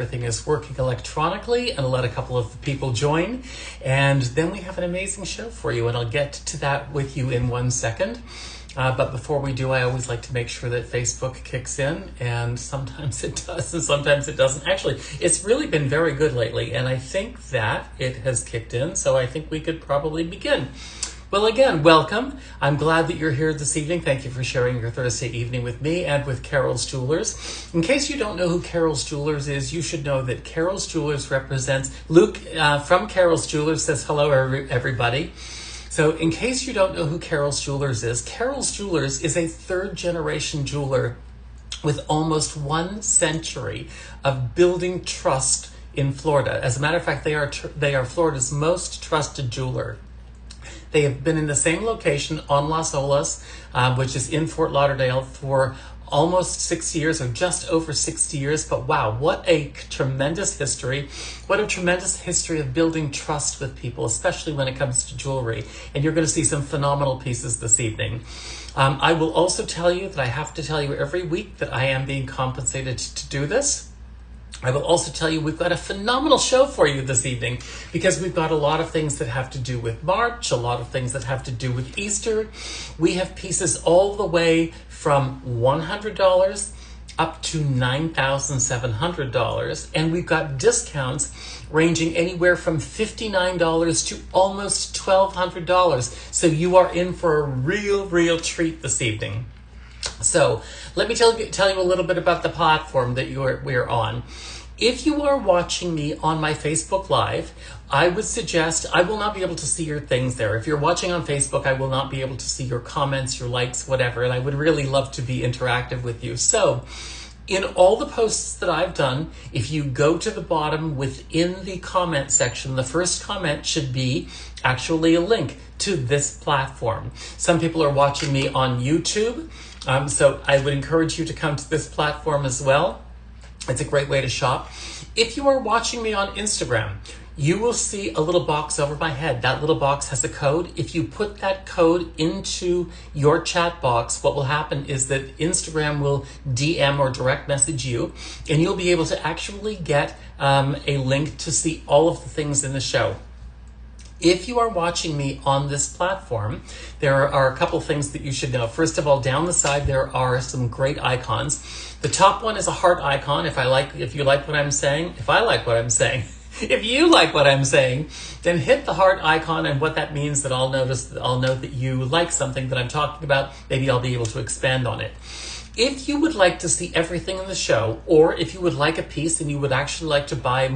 everything is working electronically and let a couple of people join. And then we have an amazing show for you, and I'll get to that with you in 1 second. But before we do, I always like to make sure that Facebook kicks in, and sometimes it does and sometimes it doesn't. Actually, it's really been very good lately, and I think that it has kicked in, so I think we could probably begin. Well, again, welcome. I'm glad that you're here this evening. Thank you for sharing your Thursday evening with me and with Carroll's Jewelers. In case you don't know who Carroll's Jewelers is, you should know that Carroll's Jewelers represents... Luke from Carroll's Jewelers says hello, everybody. So in case you don't know who Carroll's Jewelers is a third-generation jeweler with almost 1 century of building trust in Florida. As a matter of fact, they are Florida's most trusted jeweler. They have been in the same location on Las Olas, which is in Fort Lauderdale, for almost 6 years, or just over 60 years. But wow, what a tremendous history. What a tremendous history of building trust with people, especially when it comes to jewelry. And you're going to see some phenomenal pieces this evening. I will also tell you that I have to tell you every week that I am being compensated to do this. I will also tell you we've got a phenomenal show for you this evening, because we've got a lot of things that have to do with March, a lot of things that have to do with Easter. We have pieces all the way from $100 up to $9,700, and we've got discounts ranging anywhere from $59 to almost $1,200. So you are in for a real treat this evening. So let me tell you a little bit about the platform that we're on. If you are watching me on my Facebook Live, I would suggest, I will not be able to see your things there. If you're watching on Facebook, I will not be able to see your comments, your likes, whatever, and I would really love to be interactive with you. So in all the posts that I've done, if you go to the bottom within the comment section, the first comment should be actually a link to this platform. Some people are watching me on YouTube, so I would encourage you to come to this platform as well. It's a great way to shop. If you are watching me on Instagram, you will see a little box over my head. That little box has a code. If you put that code into your chat box, what will happen is that Instagram will DM or direct message you, and you'll be able to actually get a link to see all of the things in the show. If you are watching me on this platform, there are a couple things that you should know. First of all, down the side, there are some great icons. The top one is a heart icon. If you like what I'm saying, if you like what I'm saying, then hit the heart icon, and what that means that I'll know that you like something that I'm talking about. Maybe I'll be able to expand on it. If you would like to see everything in the show, or if you would like a piece and you would actually like to buy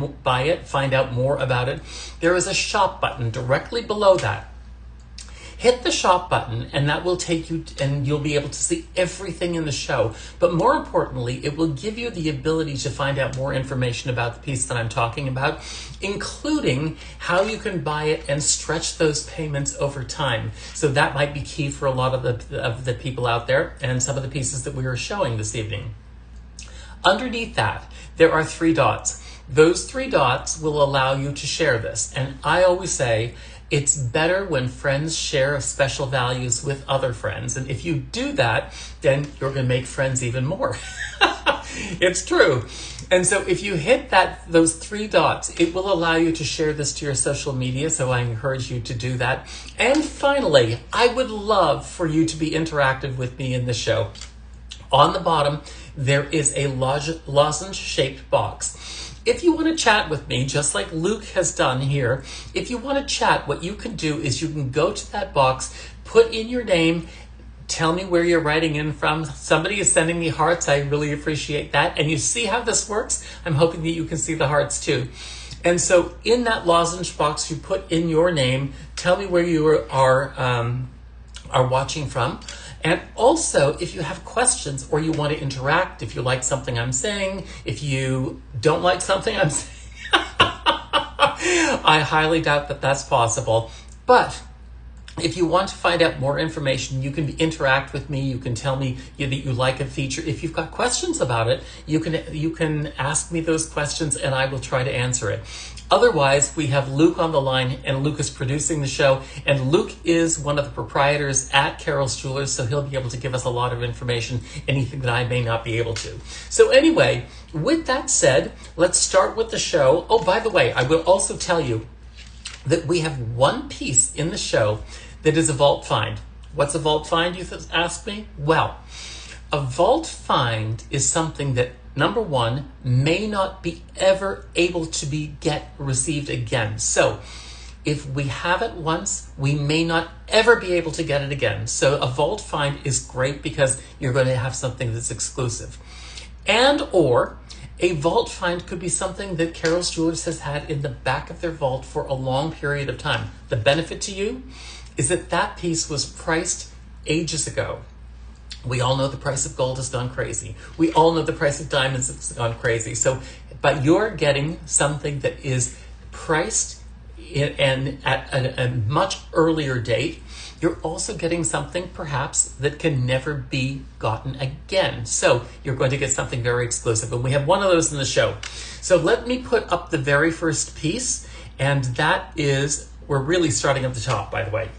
it, find out more about it, there is a shop button directly below that. Hit the shop button, and that will take you, and you'll be able to see everything in the show. But more importantly, it will give you the ability to find out more information about the piece that I'm talking about, including how you can buy it and stretch those payments over time. So that might be key for a lot of the people out there, and some of the pieces that we are showing this evening. Underneath that, there are 3 dots. Those 3 dots will allow you to share this. And I always say, it's better when friends share special values with other friends. And if you do that, then you're going to make friends even more. It's true. And so if you hit those 3 dots, it will allow you to share this to your social media. So I encourage you to do that. And finally, I would love for you to be interactive with me in the show. On the bottom, there is a lozenge-shaped box. If you want to chat with me, just like Luke has done here, if you want to chat, what you can do is you can go to that box, put in your name, tell me where you're writing in from. Somebody is sending me hearts. I really appreciate that. And you see how this works? I'm hoping that you can see the hearts too. And so in that lozenge box, you put in your name, tell me where you are watching from. And also, if you have questions or you want to interact, if you like something I'm saying, if you don't like something I'm saying, I highly doubt that that's possible. But If you want to find out more information, you can interact with me. You can tell me that you like a feature. If you've got questions about it, you can ask me those questions and I will try to answer it. Otherwise, we have Luke on the line, and Luke is producing the show, and Luke is one of the proprietors at Carroll's Jewelers, so he'll be able to give us a lot of information, anything that I may not be able to. So anyway, with that said, let's start with the show. Oh, by the way, I will also tell you that we have one piece in the show that is a vault find. What's a vault find, you ask me? Well, a vault find is something that, number one, may not be ever able to be received again. So if we have it once, we may not ever be able to get it again. So a vault find is great because you're going to have something that's exclusive. And or a vault find could be something that Carroll's Jewelers has had in the back of their vault for a long period of time. The benefit to you is that that piece was priced ages ago. We all know the price of gold has gone crazy. We all know the price of diamonds has gone crazy. So, but you're getting something that is priced and at a much earlier date. You're also getting something perhaps that can never be gotten again. So you're going to get something very exclusive. And we have one of those in the show. So let me put up the very first piece. And that is, we're really starting at the top, by the way.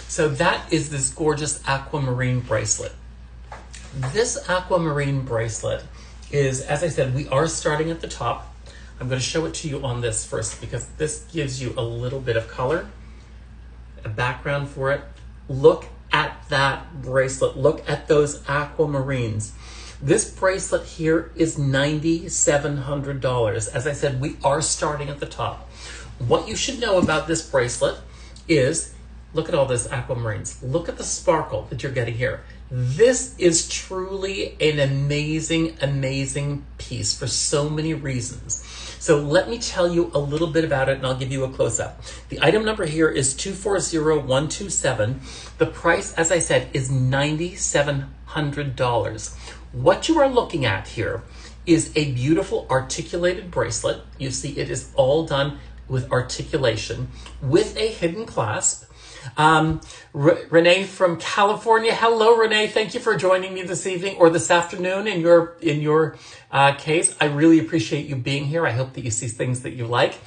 So that is this gorgeous aquamarine bracelet. This aquamarine bracelet is, as I said, we are starting at the top. I'm going to show it to you on this first because this gives you a little bit of color, a background for it. Look at that bracelet. Look at those aquamarines. This bracelet here is $9,700. As I said, we are starting at the top. What you should know about this bracelet is, look at all those aquamarines. Look at the sparkle that you're getting here. This is truly an amazing, amazing piece for so many reasons. So let me tell you a little bit about it and I'll give you a close-up. The item number here is 240127. The price, as I said, is $9,700. What you are looking at here is a beautiful articulated bracelet. You see it is all done with articulation with a hidden clasp. Renee from California. Hello, Renee. Thank you for joining me this evening or this afternoon in your case. I really appreciate you being here. I hope that you see things that you like.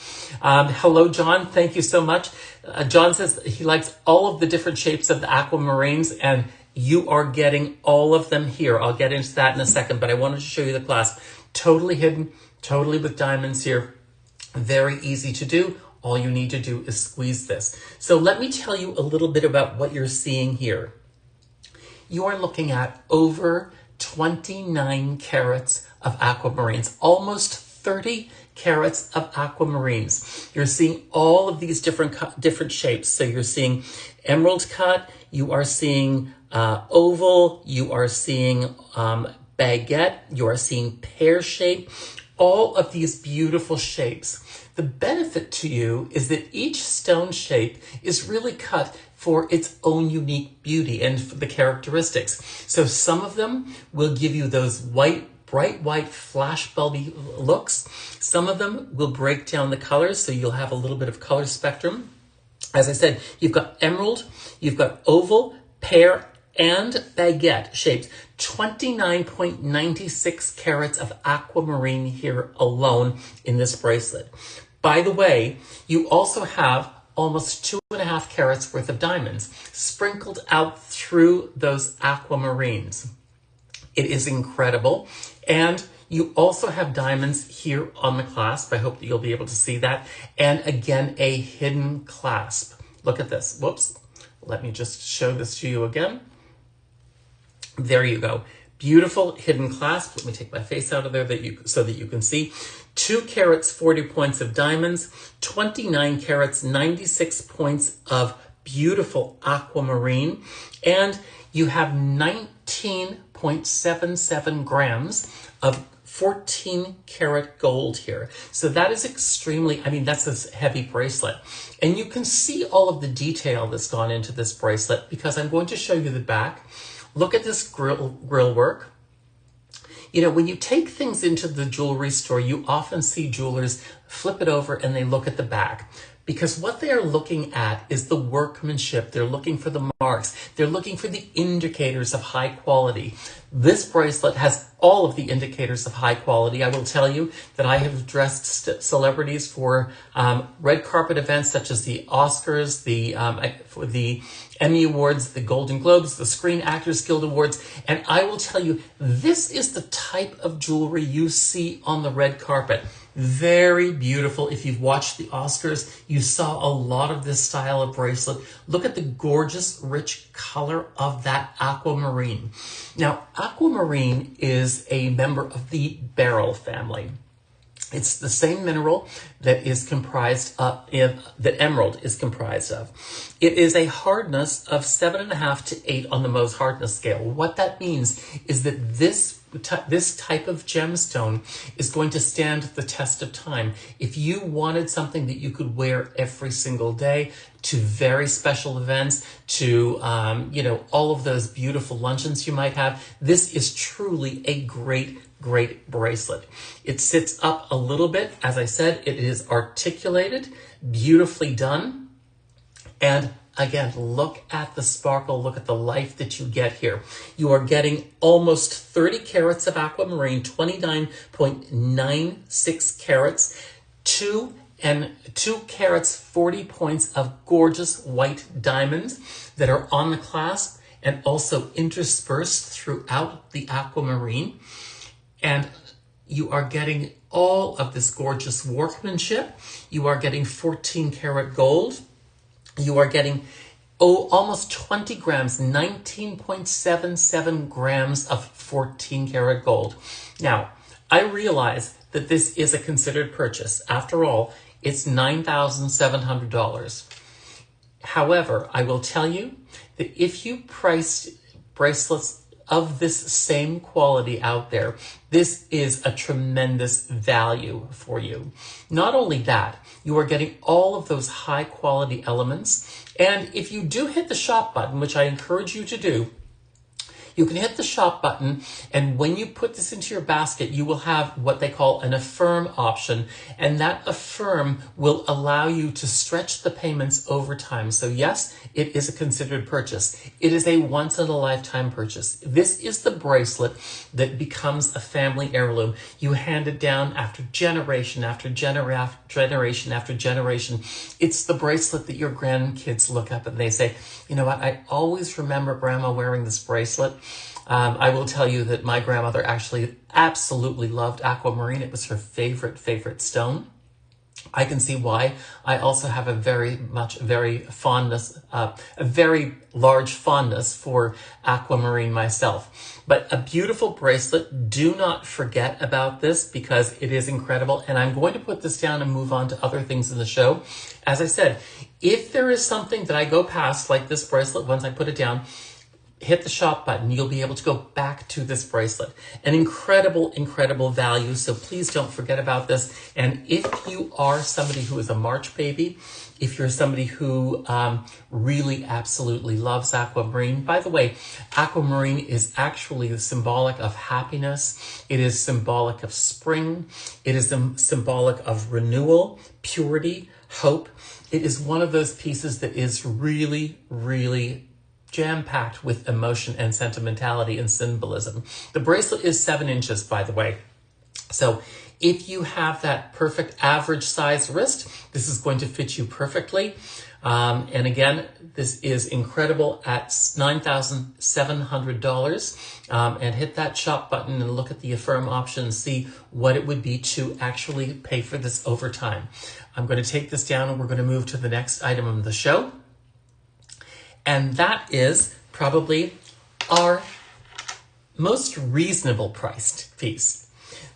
Hello, John. Thank you so much. John says he likes all of the different shapes of the aquamarines, and you are getting all of them here. I'll get into that in a second, but I wanted to show you the clasp. Totally hidden, totally with diamonds here. Very easy to do. All you need to do is squeeze this. So let me tell you a little bit about what you're seeing here. You are looking at over 29 carats of aquamarines, almost 30 carats of aquamarines. You're seeing all of these different shapes. So you're seeing emerald cut, you are seeing oval, you are seeing baguette, you are seeing pear shape, all of these beautiful shapes. The benefit to you is that each stone shape is really cut for its own unique beauty and the characteristics. So some of them will give you those white, bright white, flash bulby looks. Some of them will break down the colors, so you'll have a little bit of color spectrum. As I said, you've got emerald, you've got oval, pear, and baguette shapes. 29.96 carats of aquamarine here alone in this bracelet. By the way, you also have almost 2.5 carats worth of diamonds sprinkled out through those aquamarines. It is incredible. And you also have diamonds here on the clasp. I hope that you'll be able to see that. And again, a hidden clasp. Look at this. Whoops. Let me just show this to you again. There you go. Beautiful hidden clasp. Let me take my face out of there so that you can see. 2 carats, 40 points of diamonds, 29 carats, 96 points of beautiful aquamarine, and you have 19.77 grams of 14 karat gold here. So that is extremely, that's a heavy bracelet. And you can see all of the detail that's gone into this bracelet because I'm going to show you the back. Look at this grill work. You know, when you take things into the jewelry store, you often see jewelers flip it over and they look at the back. Because what they are looking at is the workmanship. They're looking for the marks. They're looking for the indicators of high quality. This bracelet has all of the indicators of high quality. I will tell you that I have dressed celebrities for red carpet events such as the Oscars, the Emmy Awards, the Golden Globes, the Screen Actors Guild Awards, and I will tell you, this is the type of jewelry you see on the red carpet. Very beautiful. If you've watched the Oscars, you saw a lot of this style of bracelet. Look at the gorgeous, rich color of that aquamarine. Now, aquamarine is a member of the beryl family. It's the same mineral that is comprised of, that emerald is comprised of. It is a hardness of 7.5 to 8 on the Mohs hardness scale. What that means is that this type of gemstone is going to stand the test of time. If you wanted something that you could wear every single day to very special events, to all of those beautiful luncheons you might have, this is truly a great bracelet. It sits up a little bit. As I said, it is articulated, beautifully done. And again, look at the sparkle, look at the life that you get here. You are getting almost 30 carats of aquamarine, 29.96 carats, 2 carats, 40 points of gorgeous white diamonds that are on the clasp and also interspersed throughout the aquamarine. And you are getting all of this gorgeous workmanship. You are getting 14 karat gold. You are getting almost 20 grams, 19.77 grams of 14 karat gold. Now, I realize that this is a considered purchase. After all, it's $9,700. However, I will tell you that if you priced bracelets of this same quality out there, this is a tremendous value for you. Not only that, you are getting all of those high quality elements. And if you do hit the shop button, which I encourage you to do, you can hit the shop button, and when you put this into your basket, you will have what they call an affirm option, and that affirm will allow you to stretch the payments over time. So yes, it is a considered purchase. It is a once-in-a-lifetime purchase. This is the bracelet that becomes a family heirloom. You hand it down after generation after generation after generation. It's the bracelet that your grandkids look up and they say, you know what, I always remember Grandma wearing this bracelet. I will tell you that my grandmother actually absolutely loved aquamarine. It was her favorite stone. I can see why. I also have a very large fondness for aquamarine myself. But a beautiful bracelet. Do not forget about this because it is incredible. And I'm going to put this down and move on to other things in the show. As I said, if there is something that I go past, like this bracelet, once I put it down, hit the shop button, you'll be able to go back to this bracelet. An incredible value, so please don't forget about this. And if you are somebody who is a March baby, if you're somebody who really absolutely loves aquamarine, by the way, aquamarine is actually symbolic of happiness. It is symbolic of spring. It is symbolic of renewal, purity, hope. It is one of those pieces that is really jam-packed with emotion and sentimentality and symbolism. The bracelet is 7 inches, by the way. So if you have that perfect average size wrist, this is going to fit you perfectly. And again, this is incredible at $9,700. And hit that shop button and look at the affirm option and see what it would be to actually pay for this over time. I'm going to take this down and we're going to move to the next item of the show. And that is probably our most reasonable priced piece.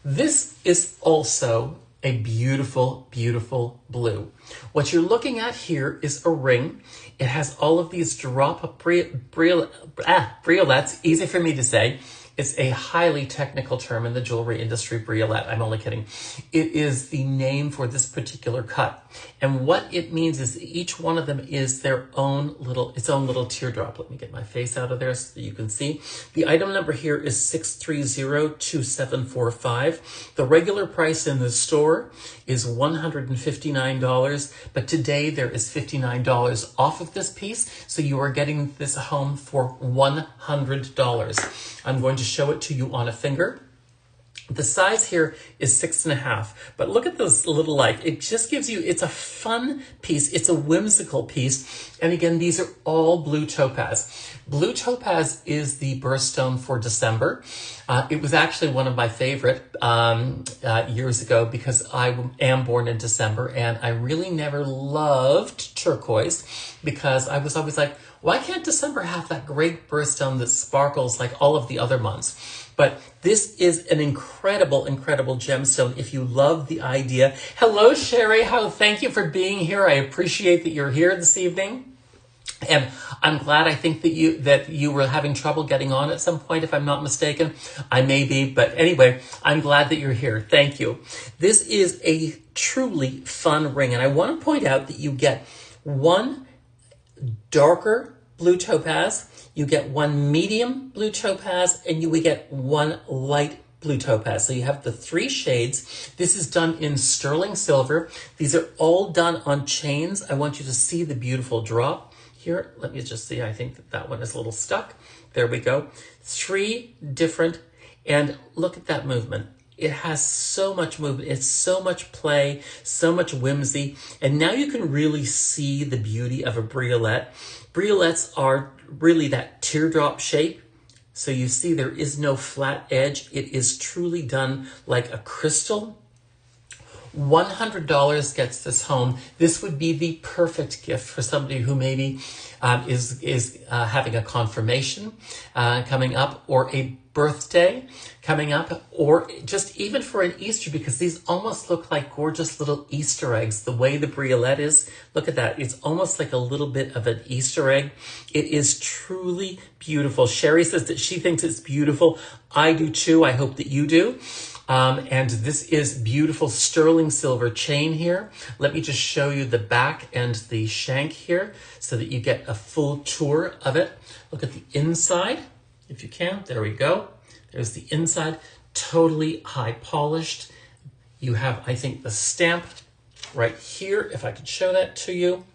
This is also a beautiful blue. What you're looking at here is a ring. It has all of these drop briolets, easy for me to say. It's a highly technical term in the jewelry industry, briolette. I'm only kidding. It is the name for this particular cut. And what it means is each one of them is its own little teardrop. Let me get my face out of there so that you can see. The item number here is 6302745. The regular price in the store is $159, but today there is $59 off of this piece, so you are getting this home for $100. I'm going to show it to you on a finger. The size here is 6.5, but look at this little light. It just gives you, it's a fun piece. It's a whimsical piece. And again, these are all blue topaz. Blue topaz is the birthstone for December. It was actually one of my favorite years ago because I am born in December, and I really never loved turquoise because I was always like, why can't December have that great birthstone that sparkles like all of the other months? But this is an incredible, incredible gemstone if you love the idea. Hello, Sherry. Thank you for being here. I appreciate that you're here this evening. And I'm glad, I think that you were having trouble getting on at some point, if I'm not mistaken. I may be, but anyway, I'm glad that you're here. Thank you. This is a truly fun ring. And I want to point out that you get one darker blue topaz, you get one medium blue topaz, and we get one light blue topaz. So you have the 3 shades. This is done in sterling silver. These are all done on chains. I want you to see the beautiful drop here. Let me just see. I think that one is a little stuck. There we go. 3 different, and look at that movement. It has so much movement. It's so much play, so much whimsy. And now you can really see the beauty of a briolette. Briolettes are really that teardrop shape. So you see there is no flat edge. It is truly done like a crystal. $100 gets this home. This would be the perfect gift for somebody who maybe is having a confirmation coming up, or a birthday coming up, or just even for an Easter, because these almost look like gorgeous little Easter eggs. The way the briolette is, look at that. It's almost like a little bit of an Easter egg. It is truly beautiful. Sherry says that she thinks it's beautiful. I do too. I hope that you do. And this is beautiful sterling silver chain here. Let me just show you the back and the shank here so that you get a full tour of it. Look at the inside, if you can. There we go. There's the inside, totally high polished. You have, I think, the stamp right here, if I could show that to you.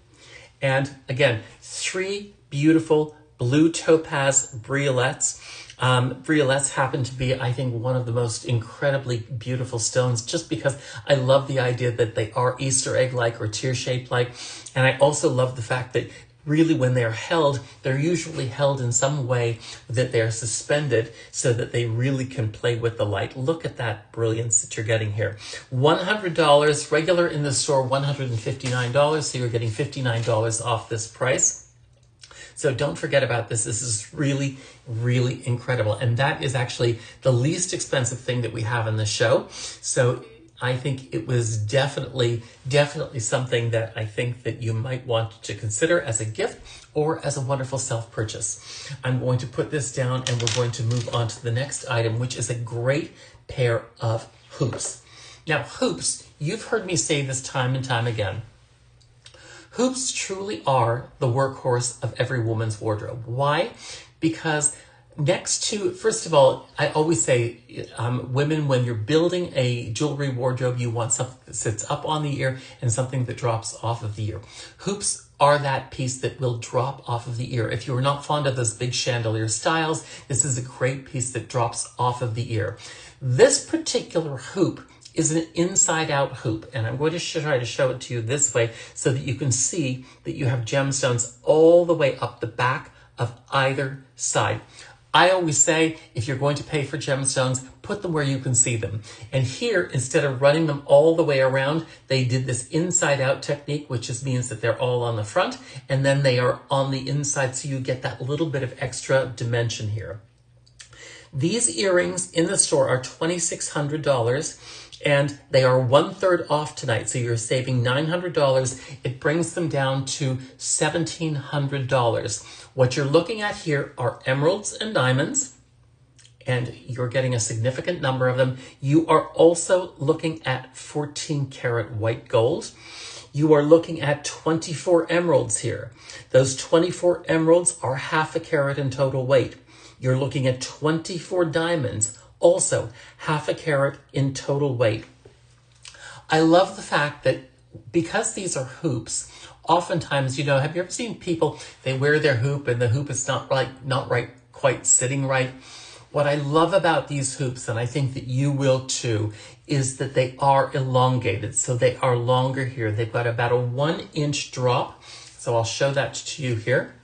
And again, 3 beautiful blue topaz briolettes. Briolettes happen to be, I think, one of the most incredibly beautiful stones, just because I love the idea that they are Easter egg-like or tear-shaped-like. And I also love the fact that really when they're held, they're usually held in some way that they're suspended so that they really can play with the light. Look at that brilliance that you're getting here. $100, regular in the store, $159. So you're getting $59 off this price. So don't forget about this. This is really, really incredible. And that is actually the least expensive thing that we have in the show. So I think it was definitely something that I think that you might want to consider as a gift or as a wonderful self-purchase. I'm going to put this down and we're going to move on to the next item, which is a great pair of hoops. Now, hoops, you've heard me say this time and time again. Hoops truly are the workhorse of every woman's wardrobe. Why? Because next to, first of all, I always say, women, when you're building a jewelry wardrobe, you want something that sits up on the ear and something that drops off of the ear. Hoops are that piece that will drop off of the ear. If you're not fond of those big chandelier styles, this is a great piece that drops off of the ear. This particular hoop is an inside-out hoop, and I'm going to try to show it to you this way so that you can see that you have gemstones all the way up the back of either side. I always say, if you're going to pay for gemstones, put them where you can see them. And here, instead of running them all the way around, they did this inside-out technique, which just means that they're all on the front, and then they are on the inside, so you get that little bit of extra dimension here. These earrings in the store are $2,600. And they are 1/3 off tonight, so you're saving $900. It brings them down to $1,700. What you're looking at here are emeralds and diamonds, and you're getting a significant number of them. You are also looking at 14 karat white gold. You are looking at 24 emeralds here. Those 24 emeralds are half a carat in total weight. You're looking at 24 diamonds, also half a carat in total weight. I love the fact that because these are hoops, oftentimes, you know, have you ever seen people, they wear their hoop and the hoop is not quite sitting right? What I love about these hoops, and I think that you will too, is that they are elongated. So they are longer here. They've got about a 1 inch drop. So I'll show that to you here.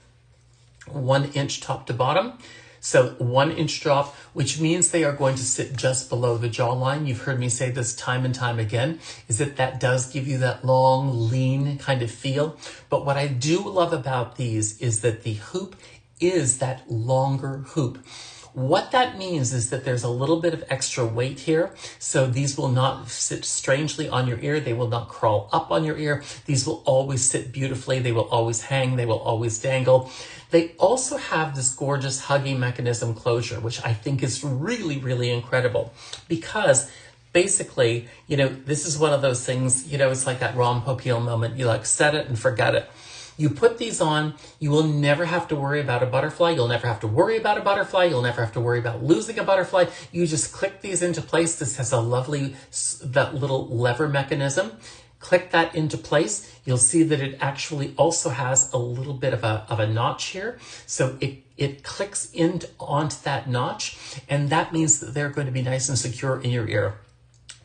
1 inch top to bottom. So 1 inch drop, which means they are going to sit just below the jawline. You've heard me say this time and time again, is that does give you that long, lean kind of feel. But what I do love about these is that the hoop is that longer hoop. What that means is that there's a little bit of extra weight here. So these will not sit strangely on your ear. They will not crawl up on your ear. These will always sit beautifully. They will always hang. They will always dangle. They also have this gorgeous hugging mechanism closure, which I think is really, really incredible because basically, you know, this is one of those things, you know, it's like that Ron Popeil moment. You like set it and forget it. You put these on, you will never have to worry about a butterfly. You'll never have to worry about a butterfly. You'll never have to worry about losing a butterfly. You just click these into place. This has a lovely, that little lever mechanism. Click that into place. You'll see that it actually also has a little bit of a notch here. So it clicks onto that notch, and that means that they're going to be nice and secure in your ear.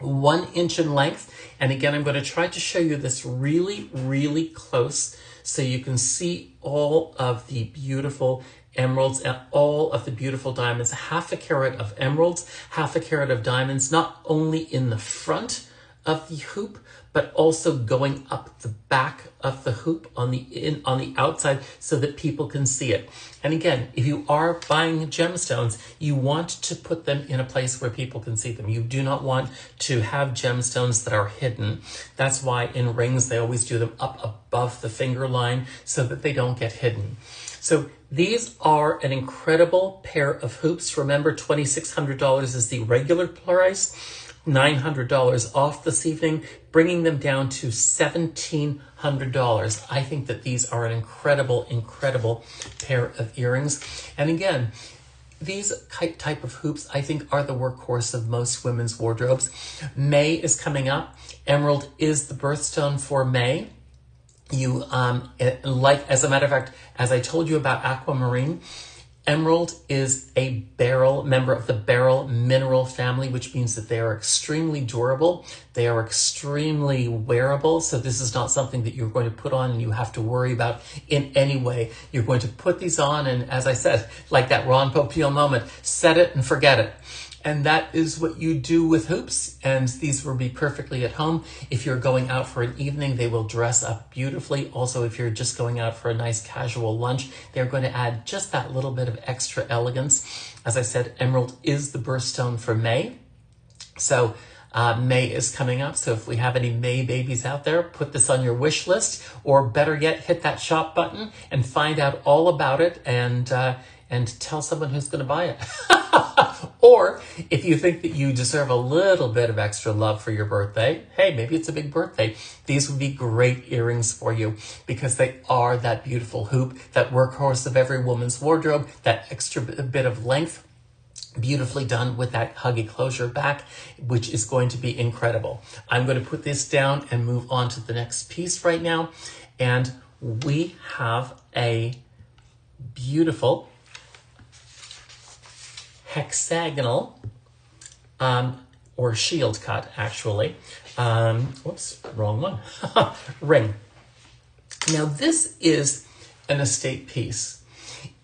1 inch in length. And again, I'm going to try to show you this really, really close so you can see all of the beautiful emeralds and all of the beautiful diamonds. Half a carat of emeralds, half a carat of diamonds, not only in the front of the hoop, but also going up the back of the hoop on the outside so that people can see it. And again, if you are buying gemstones, you want to put them in a place where people can see them. You do not want to have gemstones that are hidden. That's why in rings, they always do them up above the finger line so that they don't get hidden. So these are an incredible pair of hoops. Remember, $2,600 is the regular price. $900 off this evening, bringing them down to $1,700. I think that these are an incredible, incredible pair of earrings. And again, these type of hoops, I think, are the workhorse of most women's wardrobes. May is coming up. Emerald is the birthstone for May. You, as a matter of fact, as I told you about aquamarine, emerald is a member of the beryl mineral family, which means that they are extremely durable. They are extremely wearable. So this is not something that you're going to put on and you have to worry about in any way. You're going to put these on and, as I said, like that Ron Popeil moment, set it and forget it. And that is what you do with hoops. And these will be perfectly at home. If you're going out for an evening, they will dress up beautifully. Also, if you're just going out for a nice casual lunch, they're going to add just that little bit of extra elegance. As I said, emerald is the birthstone for May. So May is coming up. So if we have any May babies out there, put this on your wish list, or better yet, hit that shop button and find out all about it and tell someone who's going to buy it. Or if you think that you deserve a little bit of extra love for your birthday, hey, maybe it's a big birthday. These would be great earrings for you because they are that beautiful hoop, that workhorse of every woman's wardrobe, that extra bit of length, beautifully done with that huggy closure back, which is going to be incredible. I'm going to put this down and move on to the next piece right now. And we have a beautiful hexagonal, or shield cut, actually. Whoops, wrong one. Ring. Now, this is an estate piece.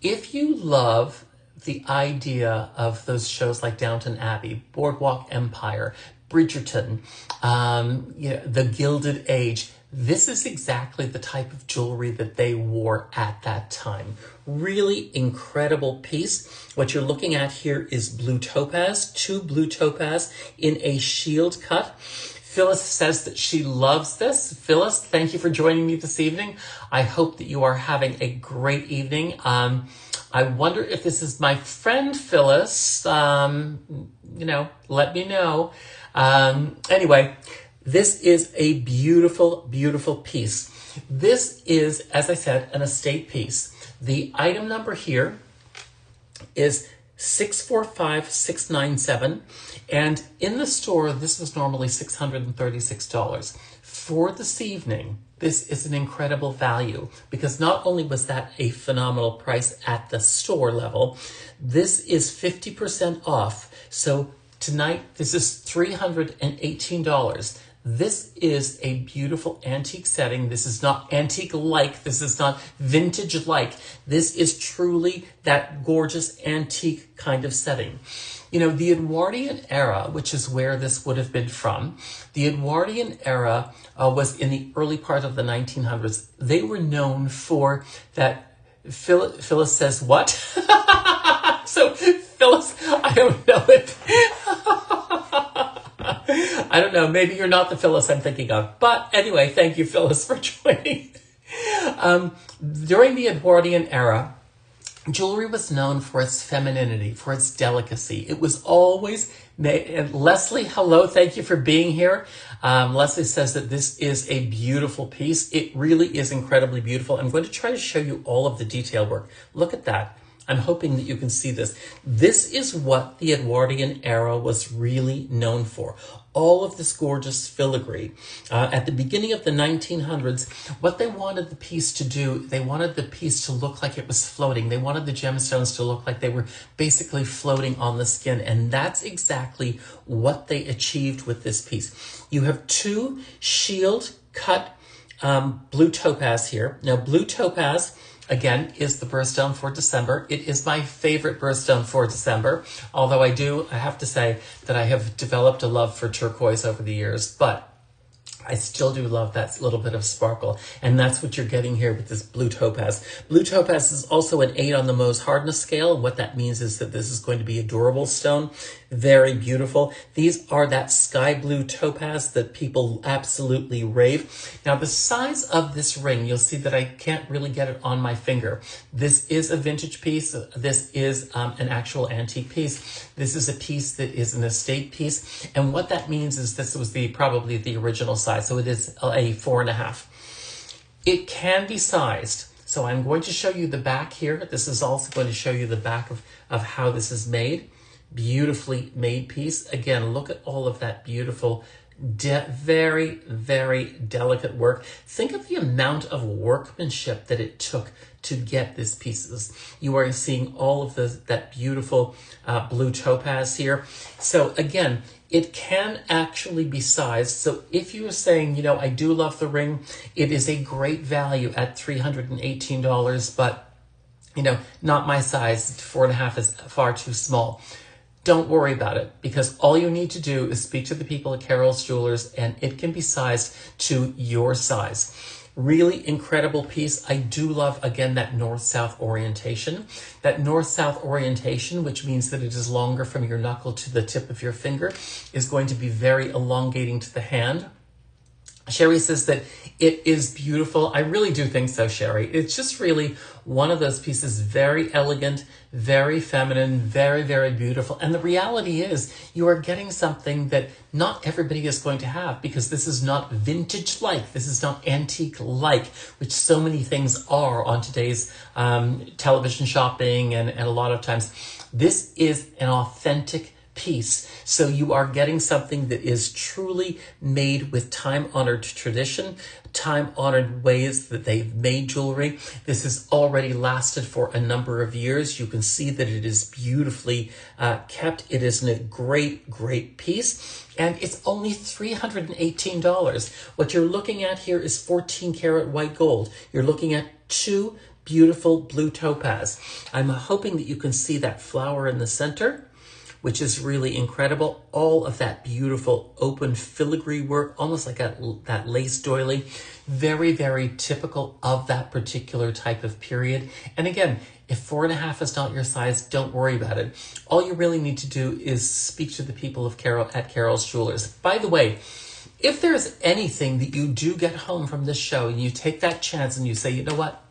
If you love the idea of those shows like Downton Abbey, Boardwalk Empire, Bridgerton, The Gilded Age, this is exactly the type of jewelry that they wore at that time. Really incredible piece. What you're looking at here is blue topaz, 2 blue topaz in a shield cut. Phyllis says that she loves this. Phyllis, thank you for joining me this evening. I hope that you are having a great evening. I wonder if this is my friend Phyllis. Let me know. Anyway, this is a beautiful, beautiful piece. This is, as I said, an estate piece. The item number here is 645697, and in the store this was normally $636. For this evening, this is an incredible value, because not only was that a phenomenal price at the store level, this is 50% off. So tonight this is $318. This is a beautiful antique setting. This is not antique-like. This is not vintage-like. This is truly that gorgeous antique kind of setting. You know, the Edwardian era, which is where this would have been from, the Edwardian era was in the early part of the 1900s. They were known for that. Phyllis says, what? So, Phyllis, I don't know if... I don't know, maybe you're not the Phyllis I'm thinking of. But anyway, thank you, Phyllis, for joining. During the Edwardian era, jewelry was known for its femininity, for its delicacy. It was always made. And Leslie, hello, thank you for being here. Leslie says that this is a beautiful piece. It really is incredibly beautiful. I'm going to try to show you all of the detail work. Look at that. I'm hoping that you can see this. This is what the Edwardian era was really known for. All of this gorgeous filigree. At the beginning of the 1900s, what they wanted the piece to do, they wanted the piece to look like it was floating. They wanted the gemstones to look like they were basically floating on the skin. And that's exactly what they achieved with this piece. You have two shield cut blue topaz here. Now, blue topaz, again, is the birthstone for December. It is my favorite birthstone for December, although I have to say that I have developed a love for turquoise over the years, but I still do love that little bit of sparkle, and that's what you're getting here with this blue topaz. Blue topaz is also an 8 on the Mohs hardness scale, and what that means is that this is going to be a durable stone. Very beautiful. These are that sky blue topaz that people absolutely rave. Now, the size of this ring, you'll see that I can't really get it on my finger. This is a vintage piece. This is an actual antique piece. This is a piece that is an estate piece, and what that means is this was probably the original size. So it is a 4.5. It can be sized. So I'm going to show you the back here. This is also going to show you the back of how this is made. Beautifully made piece. Again, look at all of that beautiful, very, very delicate work. Think of the amount of workmanship that it took to get these pieces. You are seeing all of that beautiful blue topaz here. So again, it can actually be sized. So if you were saying, you know, I do love the ring, it is a great value at $318, but, you know, not my size. 4.5 is far too small. Don't worry about it, because all you need to do is speak to the people at Carroll's Jewelers, and it can be sized to your size. Really incredible piece. I do love, again, that north-south orientation. That north-south orientation, which means that it is longer from your knuckle to the tip of your finger, is going to be very elongating to the hand. Sherry says that it is beautiful. I really do think so, Sherry. It's just really one of those pieces, very elegant, very feminine, very, very beautiful. And the reality is you are getting something that not everybody is going to have, because this is not vintage-like. This is not antique-like, which so many things are on today's television shopping and a lot of times. This is an authentic piece. So you are getting something that is truly made with time-honored tradition, time-honored ways that they've made jewelry. This has already lasted for a number of years. You can see that it is beautifully kept. It is a great, great piece. And it's only $318. What you're looking at here is 14 karat white gold. You're looking at two beautiful blue topaz. I'm hoping that you can see that flower in the center, which is really incredible. All of that beautiful open filigree work, almost like that lace doily. Very, very typical of that particular type of period. And again, if 4.5 is not your size, don't worry about it. All you really need to do is speak to the people of at Carroll's Jewelers. By the way, if there's anything that you do get home from this show and you take that chance and you say, you know what?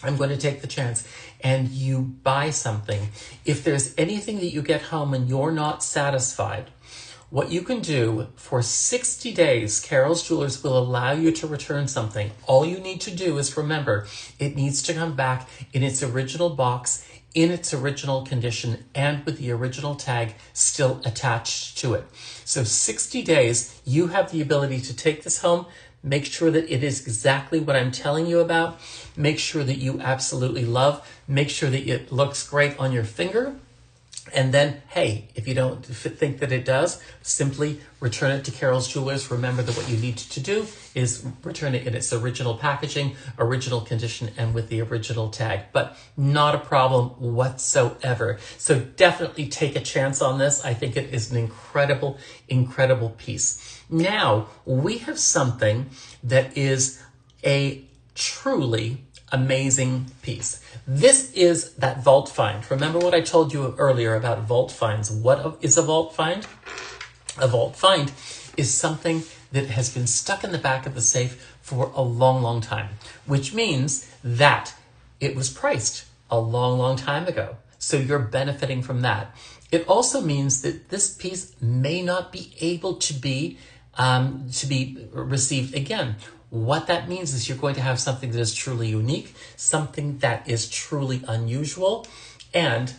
I'm going to take the chance and you buy something. If there's anything that you get home and you're not satisfied, what you can do for 60 days, Carroll's Jewelers will allow you to return something. All you need to do is remember, it needs to come back in its original box, in its original condition, and with the original tag still attached to it. So 60 days, you have the ability to take this home, make sure that it is exactly what I'm telling you about, make sure that you absolutely love, make sure that it looks great on your finger, and then, hey, if you don't think that it does, simply return it to Carroll's Jewelers. Remember that what you need to do is return it in its original packaging, original condition, and with the original tag. But not a problem whatsoever. So definitely take a chance on this. I think it is an incredible, incredible piece. Now, we have something that is a truly amazing piece. This is that vault find. Remember what I told you earlier about vault finds. What is a vault find? A vault find is something that has been stuck in the back of the safe for a long, long time, which means that it was priced a long, long time ago. So you're benefiting from that. It also means that this piece may not be able to be received again. What that means is you're going to have something that is truly unique, something that is truly unusual, and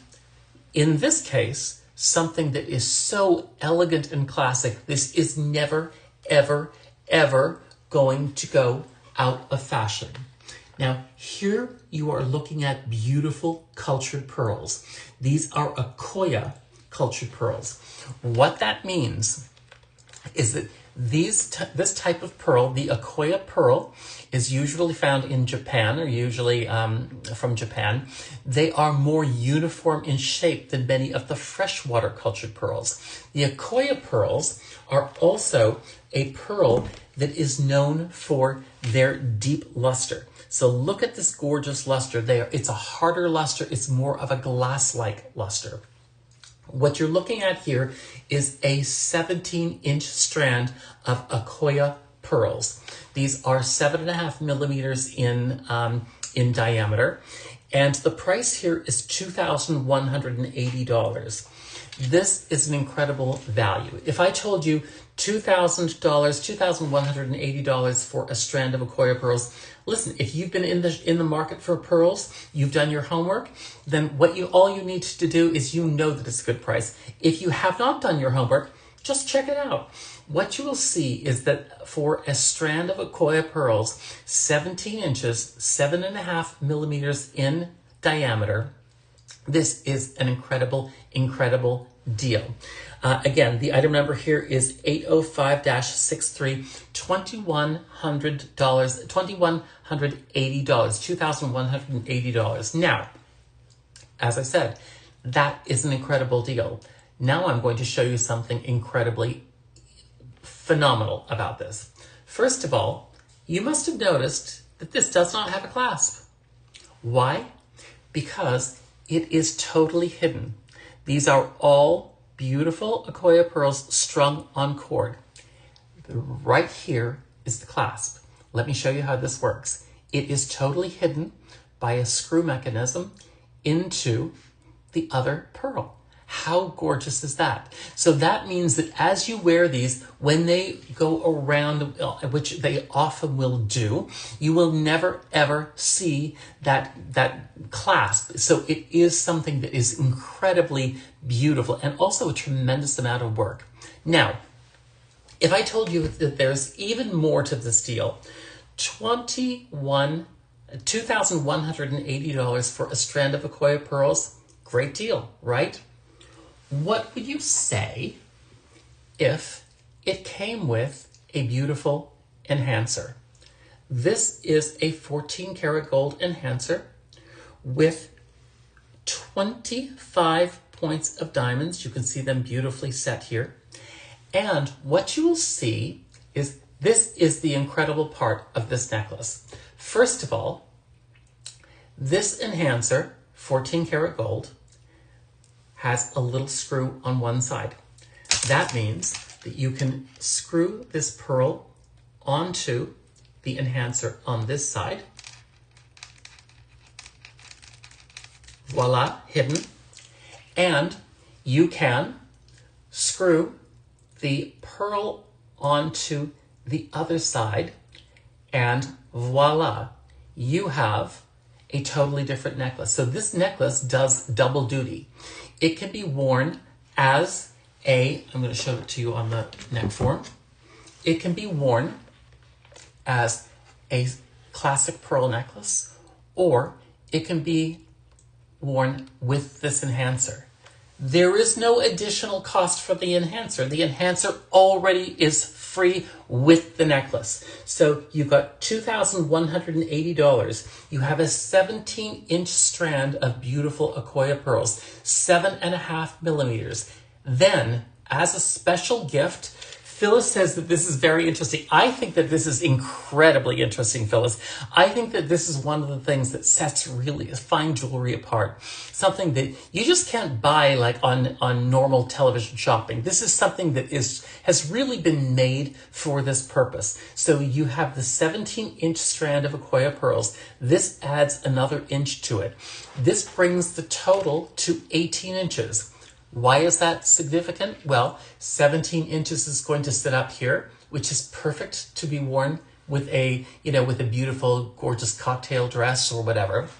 in this case, something that is so elegant and classic. This is never, ever, ever going to go out of fashion. Now, here you are looking at beautiful cultured pearls. These are Akoya cultured pearls. What that means is that this type of pearl, the Akoya pearl, is usually found in Japan, or usually from Japan. They are more uniform in shape than many of the freshwater cultured pearls. The Akoya pearls are also a pearl that is known for their deep luster. So look at this gorgeous luster. It's a harder luster. It's more of a glass-like luster. What you're looking at here is a 17-inch strand of Akoya pearls. These are 7.5 millimeters in diameter, and the price here is $2,180. This is an incredible value. If I told you $2,000, $2,180 for a strand of Akoya pearls, listen, if you've been in the market for pearls, you've done your homework, then all you need to do is you know that it's a good price. If you have not done your homework, just check it out. What you will see is that for a strand of Akoya pearls, 17 inches, 7.5 millimeters in diameter, this is an incredible, incredible deal. Again, the item number here is 805-63, $2,180, $2,180. Now, as I said, that is an incredible deal. Now I'm going to show you something incredibly phenomenal about this. First of all, you must have noticed that this does not have a clasp. Why? Because it is totally hidden. These are all beautiful Akoya pearls strung on cord. Right here is the clasp. Let me show you how this works. It is totally hidden by a screw mechanism into the other pearl. How gorgeous is that? So that means that as you wear these, when they go around, which they often will do, you will never ever see that clasp. So it is something that is incredibly beautiful and also a tremendous amount of work. Now, if I told you that there's even more to this deal, $2,180 for a strand of Akoya pearls, great deal, right? What would you say if it came with a beautiful enhancer? This is a 14 karat gold enhancer with 25 points of diamonds. You can see them beautifully set here. And what you will see is this is the incredible part of this necklace. First of all, this enhancer, 14 karat gold, has a little screw on one side. That means that you can screw this pearl onto the enhancer on this side. voila, hidden. And you can screw the pearl onto the other side, and voila, you have a totally different necklace. So this necklace does double duty. It can be worn as I'm going to show it to you on the neck form. It can be worn as a classic pearl necklace, or it can be worn with this enhancer. There is no additional cost for the enhancer. The enhancer already is free with the necklace. So you've got $2,180. You have a 17-inch strand of beautiful Akoya pearls, 7.5 millimeters. Then, as a special gift, Phyllis says that this is very interesting. I think that this is incredibly interesting, Phyllis. I think that this is one of the things that sets really fine jewelry apart. Something that you just can't buy like on normal television shopping. This is something that has really been made for this purpose. So you have the 17-inch strand of Akoya pearls. This adds another inch to it. This brings the total to 18 inches. Why is that significant? Well, 17 inches is going to sit up here, which is perfect to be worn with a beautiful, gorgeous cocktail dress or whatever.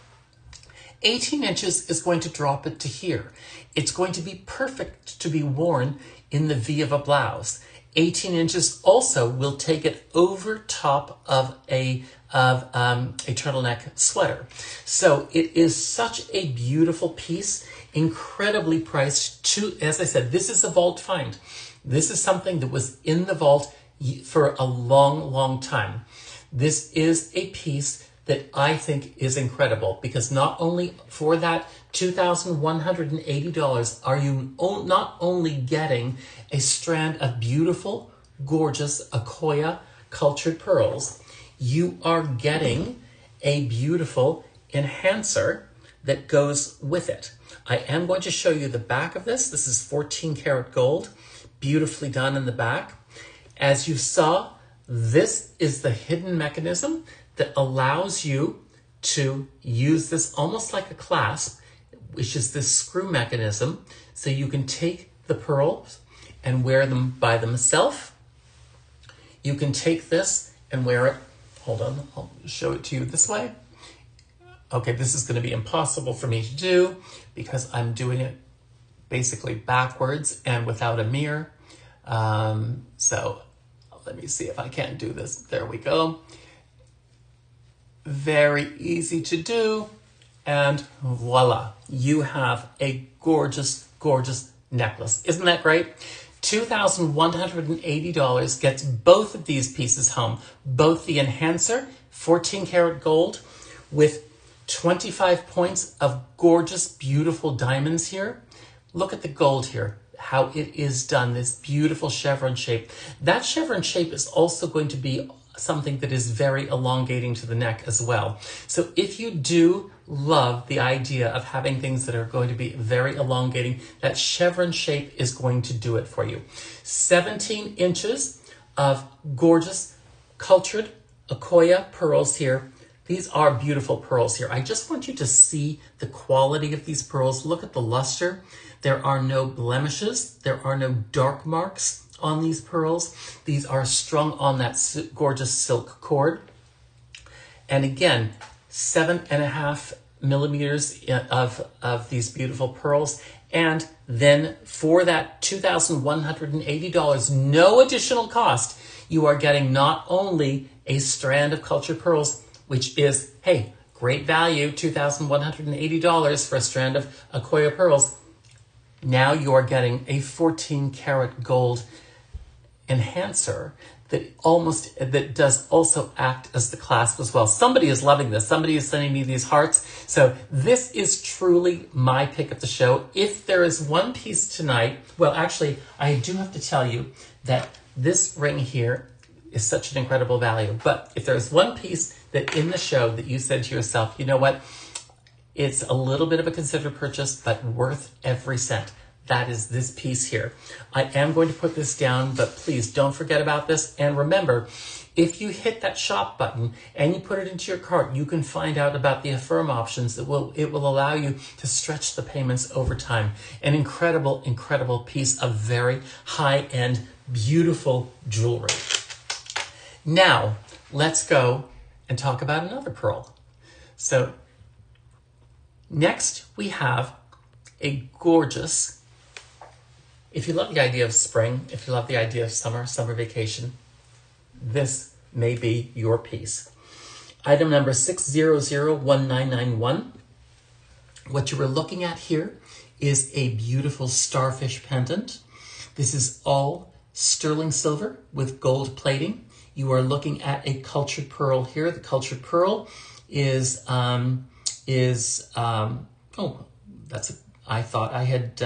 18 inches is going to drop it to here. It's going to be perfect to be worn in the V of a blouse. 18 inches also will take it over top of a turtleneck sweater. So it is such a beautiful piece, incredibly priced. As I said, this is a vault find. This is something that was in the vault for a long, long time. This is a piece that I think is incredible, because not only for that $2,180 are you not only getting a strand of beautiful, gorgeous Akoya cultured pearls, you are getting a beautiful enhancer that goes with it. I am going to show you the back of this. This is 14 karat gold, beautifully done in the back. As you saw, this is the hidden mechanism that allows you to use this almost like a clasp, which is this screw mechanism. So you can take the pearls and wear them by themselves. You can take this and wear it. Hold on, I'll show it to you this way. Okay, this is going to be impossible for me to do because I'm doing it basically backwards and without a mirror. So let me see if I can do this. There we go. Very easy to do. And voila, you have a gorgeous, gorgeous necklace. Isn't that great? $2,180 gets both of these pieces home. Both the enhancer, 14 karat gold, with 25 points of gorgeous, beautiful diamonds here. Look at the gold here, how it is done, this beautiful chevron shape. That chevron shape is also going to be something that is very elongating to the neck as well. So if you do love the idea of having things that are going to be very elongating, that chevron shape is going to do it for you. 17 inches of gorgeous cultured Akoya pearls here. These are beautiful pearls here. I just want you to see the quality of these pearls. Look at the luster. There are no blemishes. There are no dark marks on these pearls. These are strung on that gorgeous silk cord. And again, 7.5 millimeters of these beautiful pearls. And then for that $2,180, no additional cost, you are getting not only a strand of cultured pearls, which is, hey, great value, $2,180 for a strand of Akoya pearls. Now you are getting a 14 karat gold enhancer that does also act as the clasp as well. Somebody is loving this. Somebody is sending me these hearts. So this is truly my pick of the show. If there is one piece tonight, well, actually, I do have to tell you that this ring here is such an incredible value. But if there's one piece that in the show that you said to yourself, you know what, it's a little bit of a considered purchase, but worth every cent, that is this piece here. I am going to put this down, but please don't forget about this. And remember, If you hit that shop button and you put it into your cart, you can find out about the Affirm options. It will allow you to stretch the payments over time. An incredible, incredible piece of very high-end, beautiful jewelry. Now, let's go and talk about another pearl. So next we have a gorgeous, if you love the idea of spring, if you love the idea of summer vacation, this may be your piece. Item number 6001991. What you were looking at here is a beautiful starfish pendant. This is all sterling silver with gold plating. You are looking at a cultured pearl here. The cultured pearl is I thought I had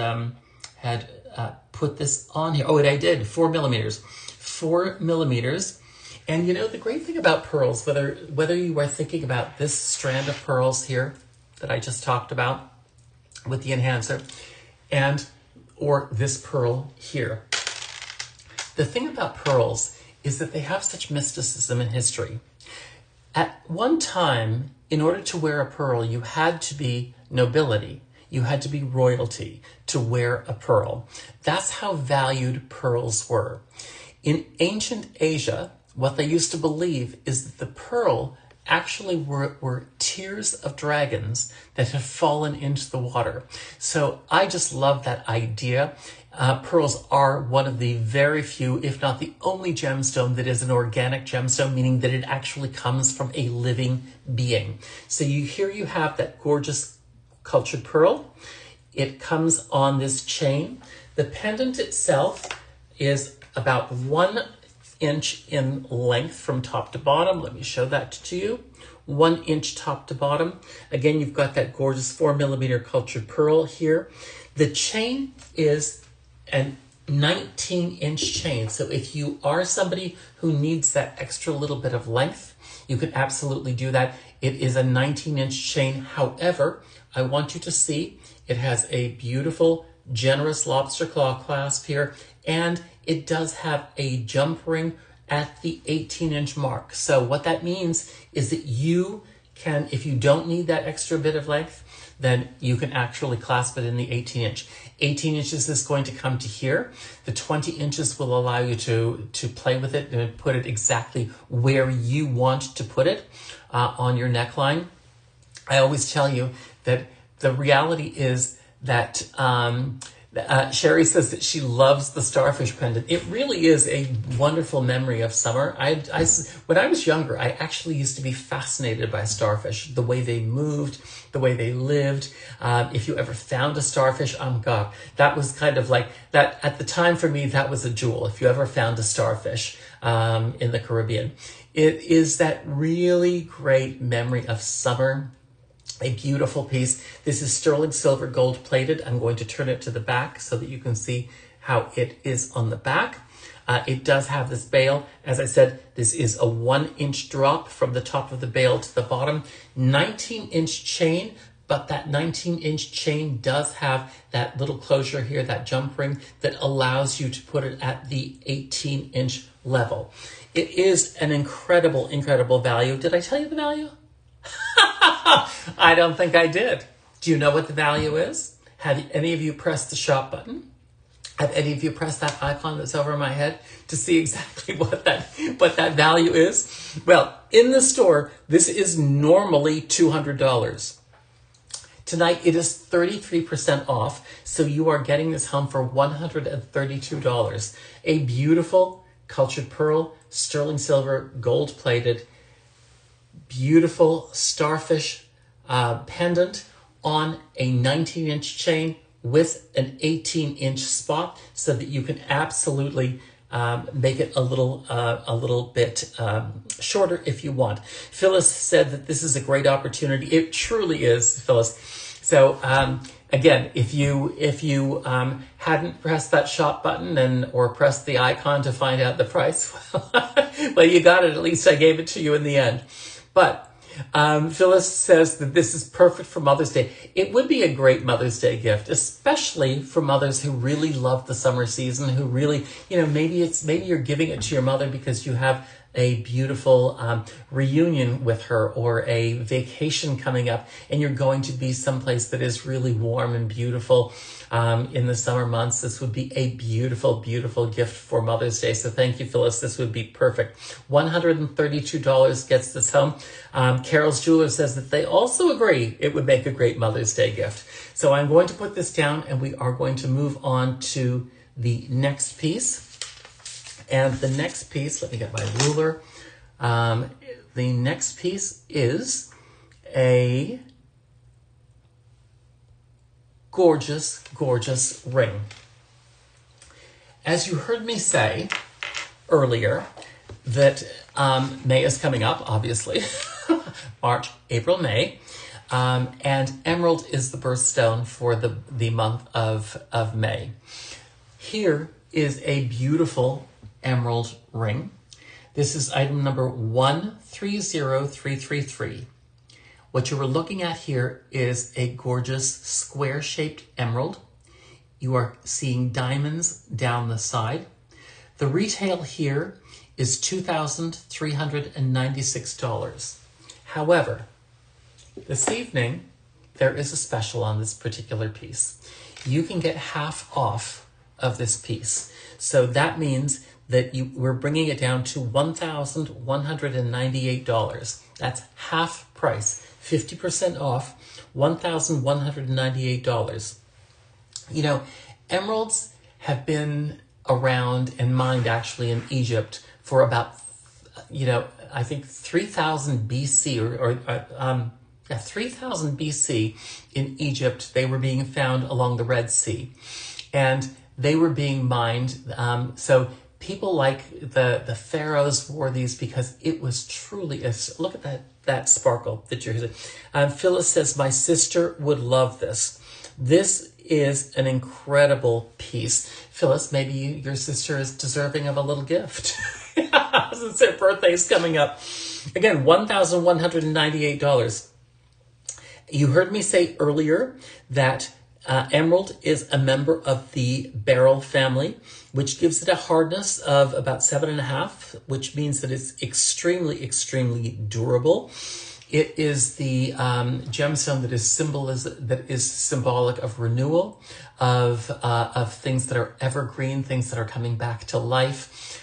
put this on here. Oh, I did. 4 millimeters. 4 millimeters. And you know, the great thing about pearls, whether you are thinking about this strand of pearls here that I just talked about with the enhancer, or this pearl here. The thing about pearls is that they have such mysticism in history. At one time, in order to wear a pearl, you had to be nobility. You had to be royalty to wear a pearl. That's how valued pearls were. In ancient Asia, what they used to believe is that the pearl actually were tears of dragons that had fallen into the water. So I just love that idea. Pearls are one of the very few, if not the only gemstone that is an organic gemstone, meaning that it actually comes from a living being. So here you have that gorgeous cultured pearl. It comes on this chain. The pendant itself is about 1 inch in length from top to bottom. Let me show that to you. 1 inch top to bottom. Again, you've got that gorgeous 4 millimeter cultured pearl here. The chain is a 19-inch chain. So if you are somebody who needs that extra little bit of length, you can absolutely do that. It is a 19-inch chain. However, I want you to see it has a beautiful, generous lobster claw clasp here, and it does have a jump ring at the 18-inch mark. So what that means is that you can, if you don't need that extra bit of length, then you can actually clasp it in the 18-inch. 18 inches is going to come to here. The 20 inches will allow you to play with it and put it exactly where you want to put it on your neckline. I always tell you that the reality is that Sherry says that she loves the starfish pendant. It really is a wonderful memory of summer. When I was younger, I actually used to be fascinated by starfish, the way they moved, the way they lived. If you ever found a starfish, oh my God, that was kind of like that. At the time for me, that was a jewel. If you ever found a starfish in the Caribbean, it is that really great memory of summer. A beautiful piece. This is sterling silver gold plated. I'm going to turn it to the back so that you can see how it is on the back. It does have this bail. As I said, this is a 1-inch drop from the top of the bail to the bottom. 19-inch chain, but that 19-inch chain does have that little closure here, that jump ring that allows you to put it at the 18-inch level. It is an incredible, incredible value. Did I tell you the value? I don't think I did. Do you know what the value is? Have any of you pressed the shop button? Have any of you pressed that icon that's over my head to see exactly what that value is? Well, in the store, this is normally $200. Tonight, it is 33% off, so you are getting this home for $132. A beautiful cultured pearl, sterling silver, gold plated, beautiful starfish pendant on a 19-inch chain with an 18-inch spot, so that you can absolutely make it a little bit shorter if you want. Phyllis said that this is a great opportunity. It truly is, Phyllis. So again, if you hadn't pressed that shop button or pressed the icon to find out the price, well, you got it. At least I gave it to you in the end. But Phyllis says that this is perfect for Mother's Day. It would be a great Mother's Day gift, especially for mothers who really love the summer season, who really, maybe you're giving it to your mother because you have a beautiful reunion with her or a vacation coming up, and you're going to be someplace that is really warm and beautiful in the summer months, this would be a beautiful, beautiful gift for Mother's Day. So thank you, Phyllis. This would be perfect. $132 gets this home. Carroll's Jeweler says that they also agree it would make a great Mother's Day gift. So I'm going to put this down, and we are going to move on to the next piece. And the next piece, let me get my ruler. The next piece is a gorgeous, gorgeous ring. As you heard me say earlier, that May is coming up, obviously. March, April, May. And emerald is the birthstone for the month of May. Here is a beautiful emerald ring. This is item number 130333. What you were looking at here is a gorgeous square-shaped emerald. You are seeing diamonds down the side. The retail here is $2,396. However, this evening, there is a special on this particular piece. You can get half off of this piece. So that means that we're bringing it down to $1,198. That's half price, 50% off, $1,198. You know, emeralds have been around and mined actually in Egypt for about, I think 3000 BC 3000 BC in Egypt. They were being found along the Red Sea, and they were being mined. So people like the pharaohs wore these because it was truly look at that sparkle that you're using. Phyllis says, my sister would love this. This is an incredible piece. Phyllis, maybe your sister is deserving of a little gift. Since their birthday's coming up. Again, $1,198. You heard me say earlier that emerald is a member of the beryl family, which gives it a hardness of about 7.5, which means that it's extremely, extremely durable. It is the gemstone that is symbolic of renewal, of things that are evergreen, things that are coming back to life.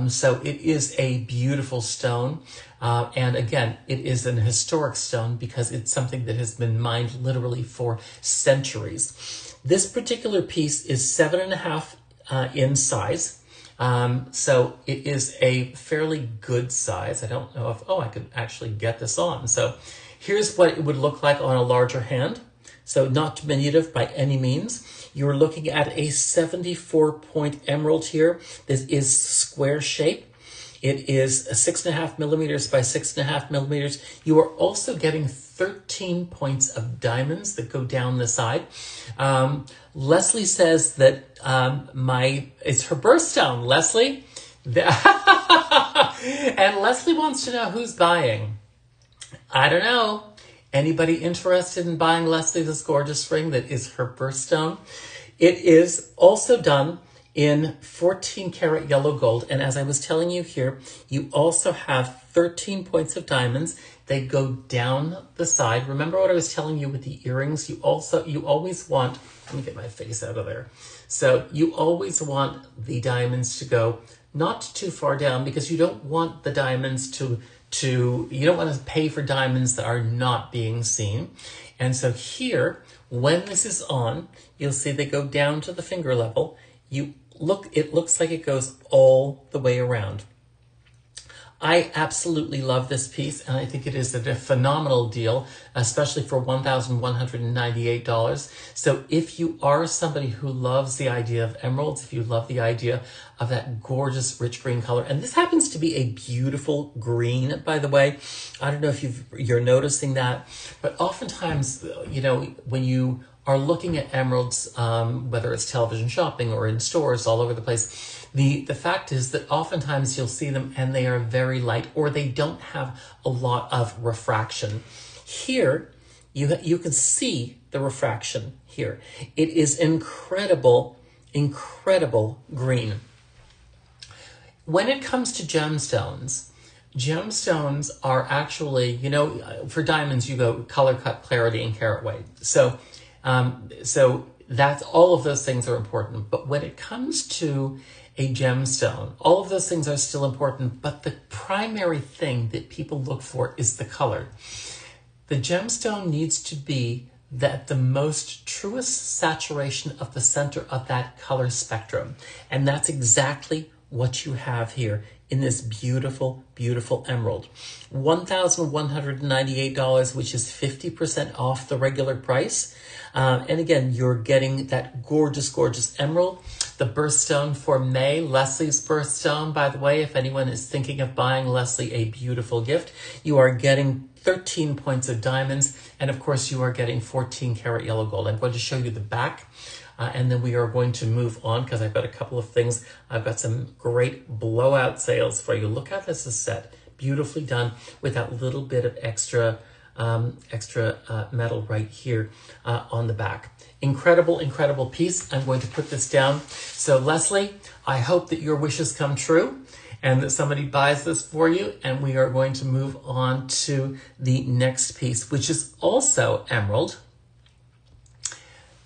So it is a beautiful stone. And again, it is an historic stone because it's something that has been mined literally for centuries. This particular piece is 7.5 in size. So it is a fairly good size. I don't know if, I could actually get this on. So here's what it would look like on a larger hand. So not diminutive by any means. You're looking at a 74-point emerald here. This is square shape. It is 6.5 millimeters by 6.5 millimeters. You are also getting 13 points of diamonds that go down the side. Leslie says that it's her birthstone, Leslie. And Leslie wants to know who's buying. I don't know. Anybody interested in buying Leslie this gorgeous ring that is her birthstone? It is also done in 14 karat yellow gold. And as I was telling you here, you also have 13 points of diamonds. They go down the side. Remember what I was telling you with the earrings? You always want, let me get my face out of there. So you always want the diamonds to go not too far down because you don't want the diamonds you don't want to pay for diamonds that are not being seen. And so here, when this is on, you'll see they go down to the finger level. It looks like it goes all the way around. I absolutely love this piece, and I think it is a phenomenal deal, especially for $1,198. So if you are somebody who loves the idea of emeralds, if you love the idea of that gorgeous rich green color, and this happens to be a beautiful green, by the way. I don't know if you're noticing that, but oftentimes, when you are looking at emeralds, whether it's television shopping or in stores all over the place, the fact is that oftentimes you'll see them and they are very light or they don't have a lot of refraction. Here, you can see the refraction here. It is incredible, incredible green. When it comes to gemstones, Gemstones are actually, you know, for diamonds, you go color, cut, clarity, and carat weight. So that's all of those things are important. But when it comes to a gemstone, all of those things are still important. But the primary thing that people look for is the color. The gemstone needs to be the most truest saturation of the center of that color spectrum. And that's exactly what you have here in this beautiful, beautiful emerald. $1,198, which is 50% off the regular price. And again, you're getting that gorgeous, gorgeous emerald. The birthstone for May, Leslie's birthstone, by the way, if anyone is thinking of buying Leslie a beautiful gift, you are getting 13 points of diamonds. And of course, you are getting 14 karat yellow gold. I'm going to show you the back. And then we are going to move on because I've got a couple of things. I've got some great blowout sales for you. Look how this is set. Beautifully done with that little bit of extra metal right here on the back. Incredible, incredible piece. I'm going to put this down. So Leslie, I hope that your wishes come true and that somebody buys this for you. And we are going to move on to the next piece, which is also emerald.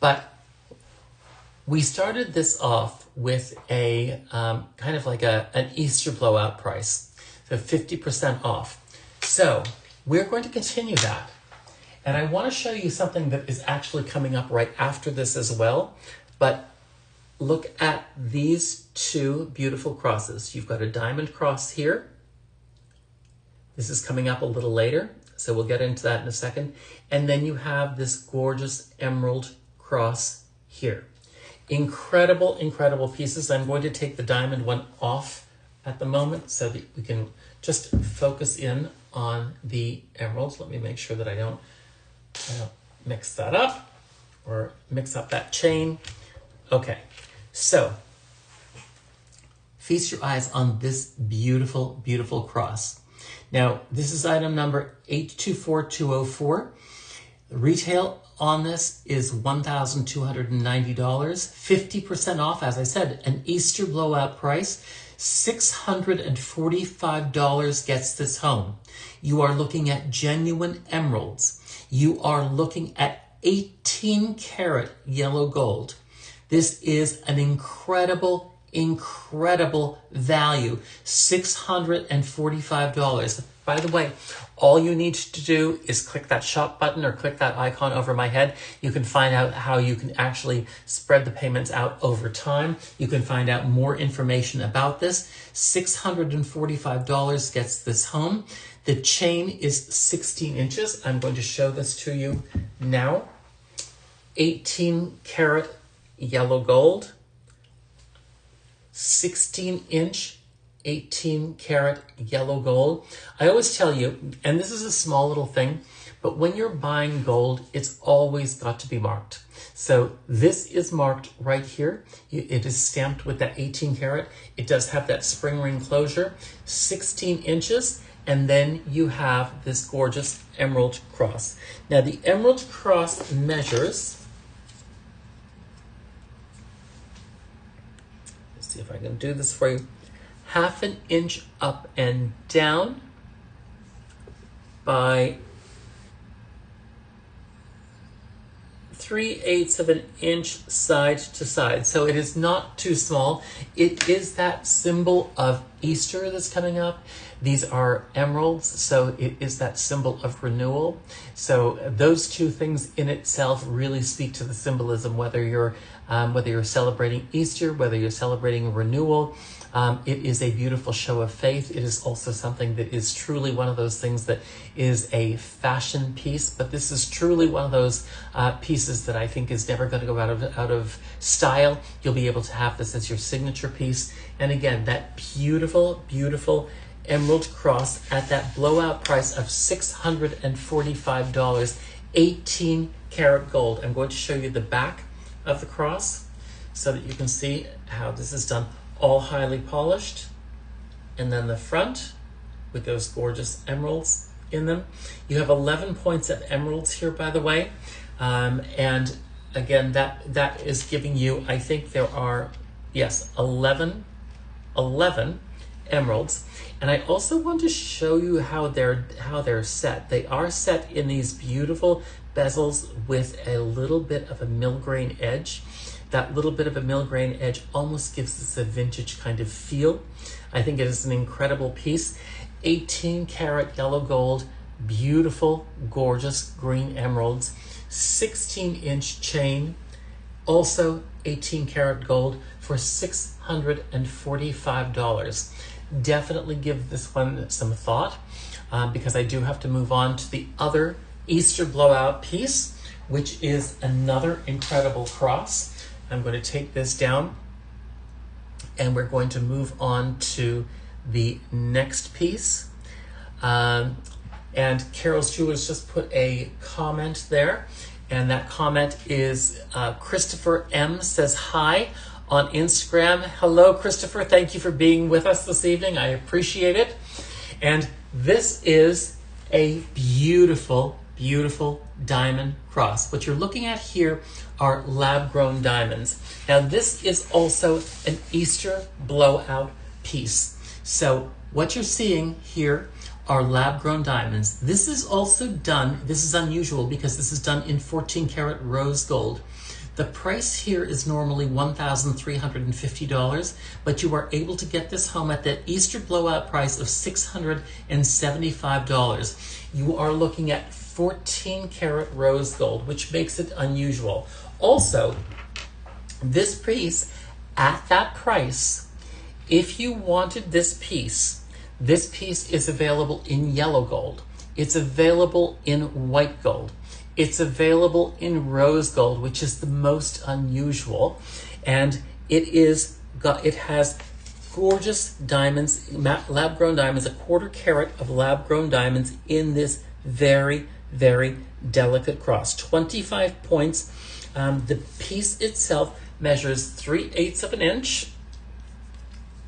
But we started this off with a kind of like an Easter blowout price, so 50% off. So we're going to continue that. And I want to show you something that is actually coming up right after this as well. But look at these two beautiful crosses. You've got a diamond cross here. This is coming up a little later, so we'll get into that in a second. And then you have this gorgeous emerald cross here. Incredible, incredible pieces. I'm going to take the diamond one off at the moment so that we can just focus in on the emeralds. Let me make sure that I don't mix that up or mix up that chain. Okay, so feast your eyes on this beautiful, beautiful cross. Now, this is item number 824204. Retail on this is $1,290, 50% off, as I said, an Easter blowout price. $645 gets this home. You are looking at genuine emeralds. You are looking at 18 karat yellow gold. This is an incredible, incredible value, $645. By the way, all you need to do is click that shop button or click that icon over my head. You can find out how you can actually spread the payments out over time. You can find out more information about this. $645 gets this home. The chain is 16 inches. I'm going to show this to you now. 18 karat yellow gold, 16-inch 18 karat yellow gold. I always tell you, and this is a small little thing, but when you're buying gold, it's always got to be marked. So this is marked right here. It is stamped with that 18 karat. It does have that spring ring closure, 16 inches, and then you have this gorgeous emerald cross. Now the emerald cross measures, let's see if I can do this for you, 1/2 inch up and down by 3/8 of an inch side to side. So it is not too small. It is that symbol of Easter that's coming up. These are emeralds, so it is that symbol of renewal. So those two things in itself really speak to the symbolism, whether you're celebrating Easter, whether you're celebrating renewal. It is a beautiful show of faith. It is also something that is truly one of those things that is a fashion piece, but this is truly one of those pieces that I think is never going to go out of style. You'll be able to have this as your signature piece. And again, that beautiful, beautiful emerald cross at that blowout price of $645, 18 karat gold. I'm going to show you the back of the cross so that you can see how this is done. All highly polished, and then the front with those gorgeous emeralds in them. You have 11 points of emeralds here, by the way, and again, that is giving you, I think there are, yes, 11 emeralds. And I also want to show you how they're set. They are set in these beautiful bezels with a little bit of a milligrain edge. That little bit of a milligrain edge almost gives this a vintage kind of feel. I think it is an incredible piece. 18 karat yellow gold, beautiful, gorgeous green emeralds, 16-inch chain, also 18 karat gold for $645. Definitely give this one some thought because I do have to move on to the other Easter blowout piece, which is another incredible cross. I'm going to take this down and we're going to move on to the next piece. And Carol's Jewelers just put a comment there, and that comment is Christopher M says hi on Instagram. Hello, Christopher. Thank you for being with us this evening. I appreciate it. And this is a beautiful, beautiful diamond cross. What you're looking at here are lab-grown diamonds. Now, this is also an Easter blowout piece. So what you're seeing here are lab-grown diamonds. This is also done, this is unusual because this is done in 14 karat rose gold. The price here is normally $1,350, but you are able to get this home at that Easter blowout price of $675. You are looking at 14 karat rose gold, which makes it unusual. Also, this piece at that price, if you wanted this piece is available in yellow gold. It's available in white gold. It's available in rose gold, which is the most unusual. And it has gorgeous diamonds, lab-grown diamonds, a 1/4 carat of lab-grown diamonds in this very, very delicate cross. 25 points. The piece itself measures 3/8 of an inch.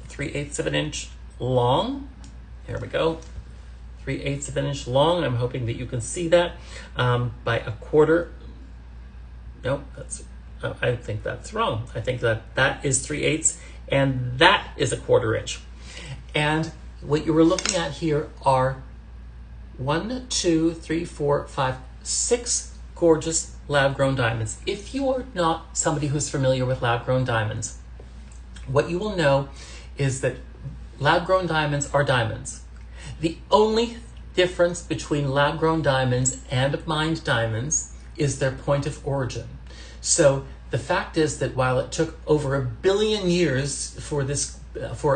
3/8 of an inch long. There we go. 3/8 of an inch long. I'm hoping that you can see that by a 1/4. No, I think that's wrong. I think that is 3/8 and that is a 1/4 inch. And what you were looking at here are 1, 2, 3, 4, 5, 6 gorgeous lab-grown diamonds. If you are not somebody who's familiar with lab-grown diamonds, what you will know is that lab-grown diamonds are diamonds. The only difference between lab-grown diamonds and mined diamonds is their point of origin. So the fact is that while it took over 1 billion years for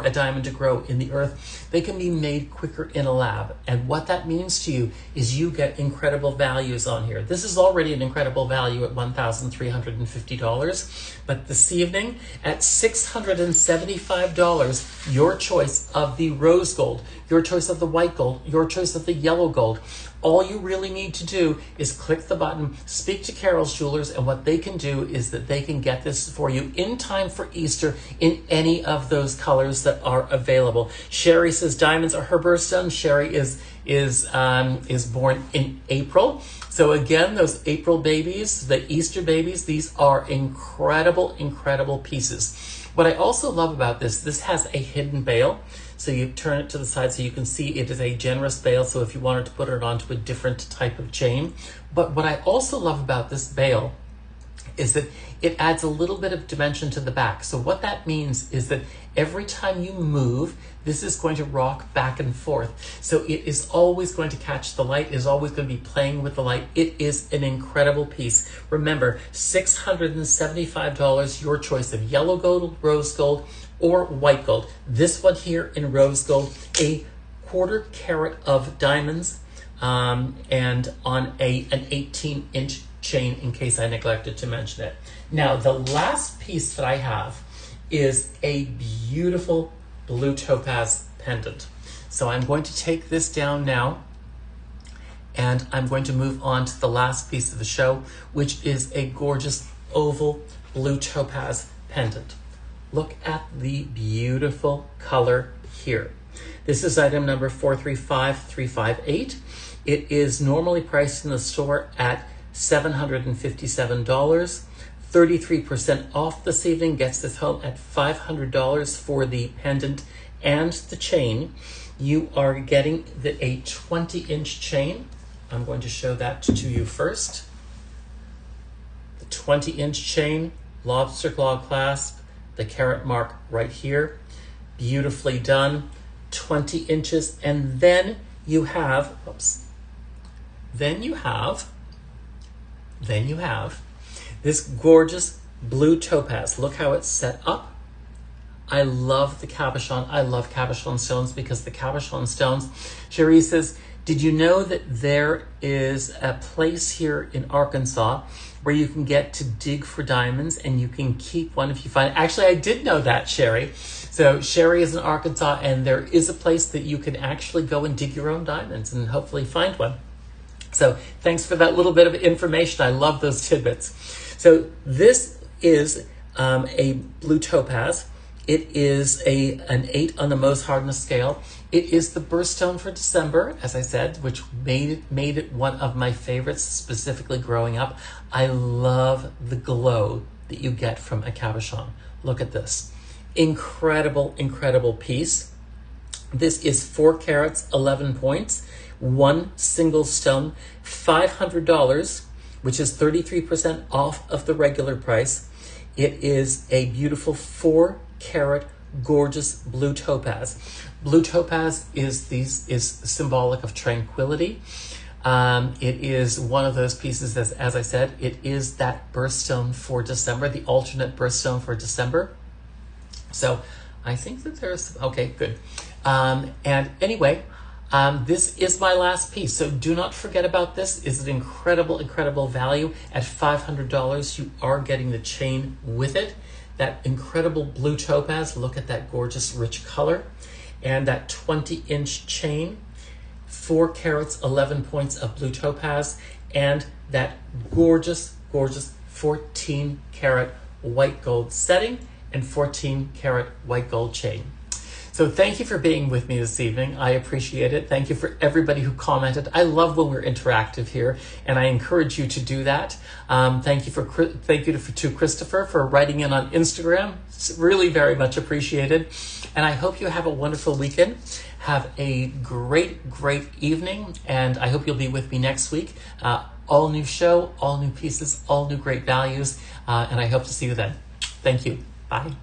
a diamond to grow in the earth, they can be made quicker in a lab. And what that means to you is you get incredible values on here. This is already an incredible value at $1,350, but this evening at $675, your choice of the rose gold, your choice of the white gold, your choice of the yellow gold. All you really need to do is click the button, speak to Carroll's Jewelers, and what they can do is that they can get this for you in time for Easter in any of those colors that are available. Sherry says diamonds are her birthstone. Sherry is born in April. So again, those April babies, the Easter babies, these are incredible, incredible pieces. What I also love about this has a hidden bail. So you turn it to the side so you can see it is a generous bail. So if you wanted to put it onto a different type of chain. But what I also love about this bail is that it adds a little bit of dimension to the back. So what that means is that every time you move, this is going to rock back and forth. So it is always going to catch the light, is always going to be playing with the light. It is an incredible piece. Remember, $675, your choice of yellow gold, rose gold, or white gold. This one here in rose gold, a 1/4 carat of diamonds, and on an 18-inch chain, in case I neglected to mention it. Now, the last piece that I have is a beautiful blue topaz pendant. So I'm going to take this down now, and I'm going to move on to the last piece of the show, which is a gorgeous oval blue topaz pendant. Look at the beautiful color here. This is item number 435358. It is normally priced in the store at $757. 33% off this evening gets this home at $500 for the pendant and the chain, you are getting a 20-inch chain. I'm going to show that to you first. The 20-inch chain, lobster claw clasp, the carat mark right here. Beautifully done, 20 inches. And then you have, then you have this gorgeous blue topaz. Look how it's set up. I love the cabochon. I love cabochon stones because the cabochon stones, Cherie says, did you know that there is a place here in Arkansas where you can get to dig for diamonds and you can keep one if you find it? Actually, I did know that, Sherry. So Sherry is in Arkansas and there is a place that you can actually go and dig your own diamonds and hopefully find one. So thanks for that little bit of information. I love those tidbits. So this is a blue topaz. It is an 8 on the Mohs hardness scale. It is the birthstone for December, as I said, which made it one of my favorites, specifically growing up. I love the glow that you get from a cabochon. Look at this. Incredible, incredible piece. This is 4 carats, 11 points, one single stone, $500, which is 33% off of the regular price. It is a beautiful 4 carat gorgeous blue topaz. Blue topaz is symbolic of tranquility. It is one of those pieces, as I said, it is that birthstone for December, the alternate birthstone for December. So I think that there's, okay, good. And anyway, this is my last piece. So do not forget about this. It's an incredible, incredible value. At $500, you are getting the chain with it. That incredible blue topaz, look at that gorgeous rich color. And that 20-inch chain, 4 carats, 11 points of blue topaz, and that gorgeous, gorgeous 14 karat white gold setting and 14 karat white gold chain. So thank you for being with me this evening. I appreciate it. Thank you for everybody who commented. I love when we're interactive here, and I encourage you to do that. Thank you to Christopher for writing in on Instagram. It's really very much appreciated. And I hope you have a wonderful weekend. Have a great, great evening, and I hope you'll be with me next week. All new show, all new pieces, all new great values, and I hope to see you then. Thank you. Bye.